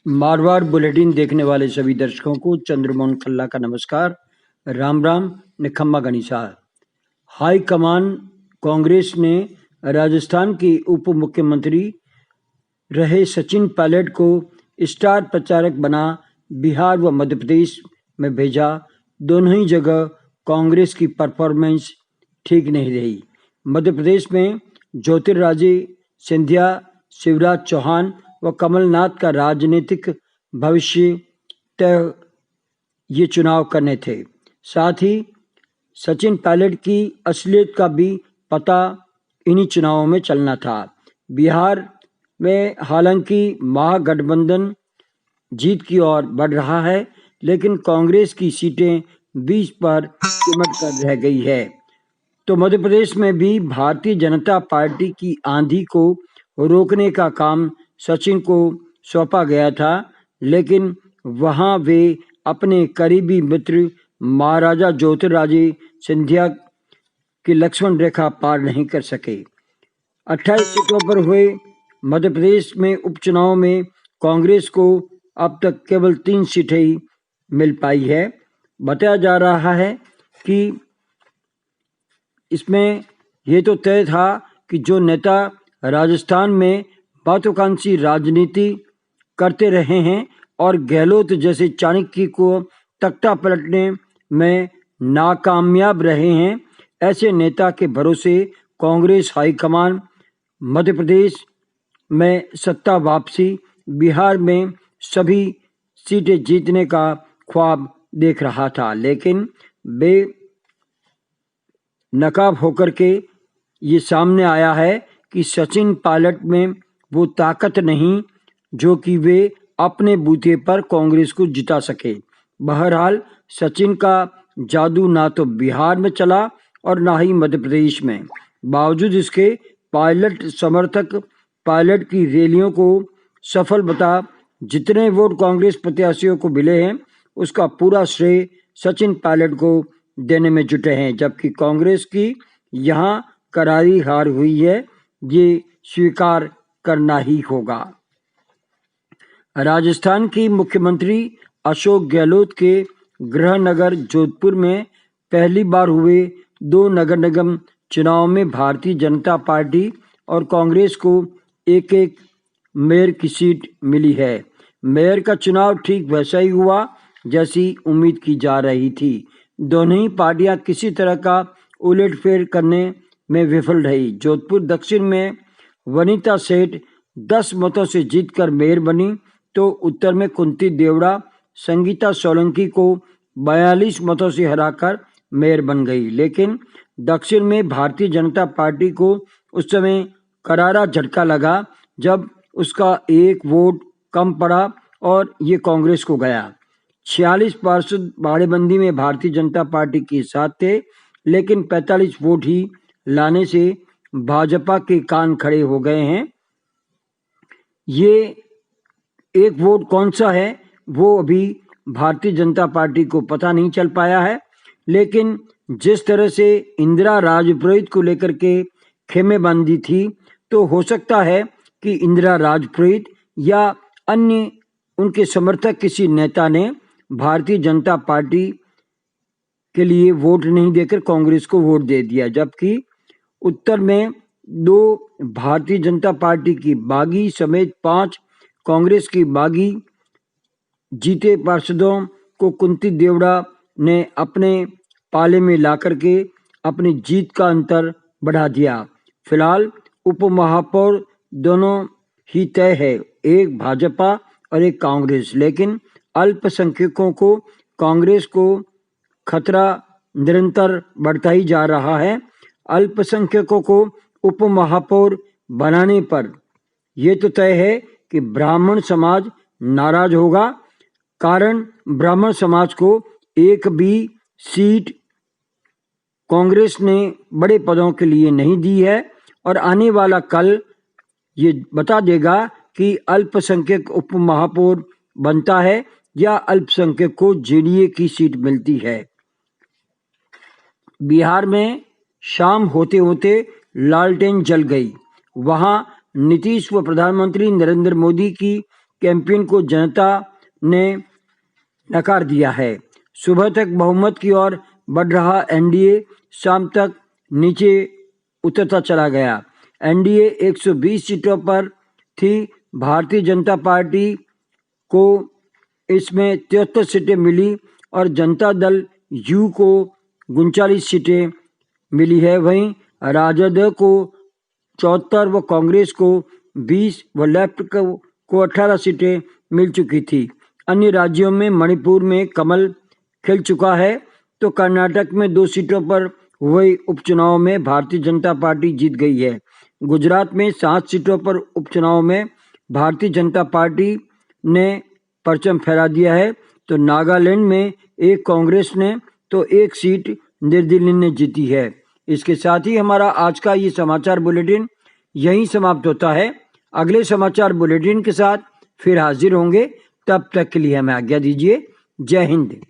Marwar bulletin देखने वाले सभी दर्शकों को चंद्रमोहन खल्ला का नमस्कार। राम राम, निखम्मा गणिसा। हाई कमान कांग्रेस ने राजस्थान के उप मुख्यमंत्री रहे सचिन पायलट को स्टार प्रचारक बना बिहार व मध्य प्रदेश में भेजा। दोनों ही जगह कांग्रेस की परफॉर्मेंस ठीक नहीं रही। मध्य प्रदेश में ज्योतिरादित्य सिंधिया, शिवराज चौहान व कमलनाथ का राजनीतिक भविष्य तय ये चुनाव करने थे। साथ ही सचिन पायलट की असलियत का भी पता इन्हीं चुनावों में चलना था। बिहार में हालांकि महागठबंधन जीत की ओर बढ़ रहा है, लेकिन कांग्रेस की सीटें 20 पर सिमट कर रह गई है। तो मध्य प्रदेश में भी भारतीय जनता पार्टी की आंधी को रोकने का काम सचिन को सौंपा गया था, लेकिन वहां वे अपने करीबी मित्र महाराजा ज्योतिरादित्य सिंधिया की लक्ष्मण रेखा पार नहीं कर सके। 28 सीटों पर हुए मध्य प्रदेश में उपचुनाव में कांग्रेस को अब तक केवल 3 सीटें ही मिल पाई है। बताया जा रहा है कि इसमें ये तो तय था कि जो नेता राजस्थान में महत्वाकांक्षी राजनीति करते रहे हैं और गहलोत जैसे चाणक्य को तख्ता पलटने में नाकामयाब रहे हैं, ऐसे नेता के भरोसे कांग्रेस हाईकमान मध्य प्रदेश में सत्ता वापसी, बिहार में सभी सीटें जीतने का ख्वाब देख रहा था, लेकिन बेनकाब होकर के ये सामने आया है कि सचिन पायलट में वो ताकत नहीं जो कि वे अपने बूते पर कांग्रेस को जिता सके। बहरहाल सचिन का जादू ना तो बिहार में चला और ना ही मध्य प्रदेश में। बावजूद इसके पायलट समर्थक पायलट की रैलियों को सफल बता जितने वोट कांग्रेस प्रत्याशियों को मिले हैं, उसका पूरा श्रेय सचिन पायलट को देने में जुटे हैं, जबकि कांग्रेस की यहाँ करारी हार हुई है, ये स्वीकार करना ही होगा। राजस्थान की मुख्यमंत्री अशोक गहलोत के गृह नगर जोधपुर में पहली बार हुए 2 नगर निगम चुनाव में भारतीय जनता पार्टी और कांग्रेस को एक एक मेयर की सीट मिली है। मेयर का चुनाव ठीक वैसा ही हुआ जैसी उम्मीद की जा रही थी। दोनों ही पार्टियां किसी तरह का उलटफेर करने में विफल रही। जोधपुर दक्षिण में वनिता सेठ 10 मतों से जीतकर मेयर बनी, तो उत्तर में कुंती देवड़ा संगीता सोलंकी को 42 मतों से हराकर मेयर बन गई। लेकिन दक्षिण में भारतीय जनता पार्टी को उस समय करारा झटका लगा जब उसका 1 वोट कम पड़ा और ये कांग्रेस को गया। 46 पार्षद बाड़ेबंदी में भारतीय जनता पार्टी के साथ थे, लेकिन 45 वोट ही लाने से भाजपा के कान खड़े हो गए हैं। ये 1 वोट कौन सा है वो अभी भारतीय जनता पार्टी को पता नहीं चल पाया है, लेकिन जिस तरह से इंदिरा राजपुरोहित को लेकर के खेमे बांधी थी, तो हो सकता है कि इंदिरा राजपुरोहित या अन्य उनके समर्थक किसी नेता ने भारतीय जनता पार्टी के लिए वोट नहीं देकर कांग्रेस को वोट दे दिया, जबकि उत्तर में 2 भारतीय जनता पार्टी की बागी समेत 5 कांग्रेस की बागी जीते पार्षदों को कुंती देवड़ा ने अपने पाले में लाकर के अपनी जीत का अंतर बढ़ा दिया। फिलहाल उप महापौर दोनों ही तय है, एक भाजपा और एक कांग्रेस, लेकिन अल्पसंख्यकों को कांग्रेस को खतरा निरंतर बढ़ता ही जा रहा है। अल्पसंख्यकों को उप महापौर बनाने पर यह तो तय है कि ब्राह्मण समाज नाराज होगा, कारण ब्राह्मण समाज को एक भी सीट कांग्रेस ने बड़े पदों के लिए नहीं दी है और आने वाला कल ये बता देगा कि अल्पसंख्यक उप महापौर बनता है या अल्पसंख्यक को जेडीए की सीट मिलती है। बिहार में शाम होते होते लालटेन जल गई। वहां नीतीश व प्रधानमंत्री नरेंद्र मोदी की कैंपेन को जनता ने नकार दिया है। सुबह तक बहुमत की ओर बढ़ रहा एनडीए शाम तक नीचे उतरता चला गया। एनडीए 120 सीटों पर थी। भारतीय जनता पार्टी को इसमें 73 सीटें मिली और जनता दल यू को 39 सीटें मिली है। वहीं राजद को 74 व कांग्रेस को 20 व लेफ्ट को 18 सीटें मिल चुकी थी। अन्य राज्यों में मणिपुर में कमल खिल चुका है तो कर्नाटक में 2 सीटों पर हुए उपचुनाव में भारतीय जनता पार्टी जीत गई है। गुजरात में 7 सीटों पर उपचुनाव में भारतीय जनता पार्टी ने परचम फहरा दिया है तो नागालैंड में एक कांग्रेस ने तो 1 सीट निर्दलीय ने जीती है। इसके साथ ही हमारा आज का ये समाचार बुलेटिन यहीं समाप्त होता है। अगले समाचार बुलेटिन के साथ फिर हाजिर होंगे। तब तक के लिए हमें आज्ञा दीजिए। जय हिंद।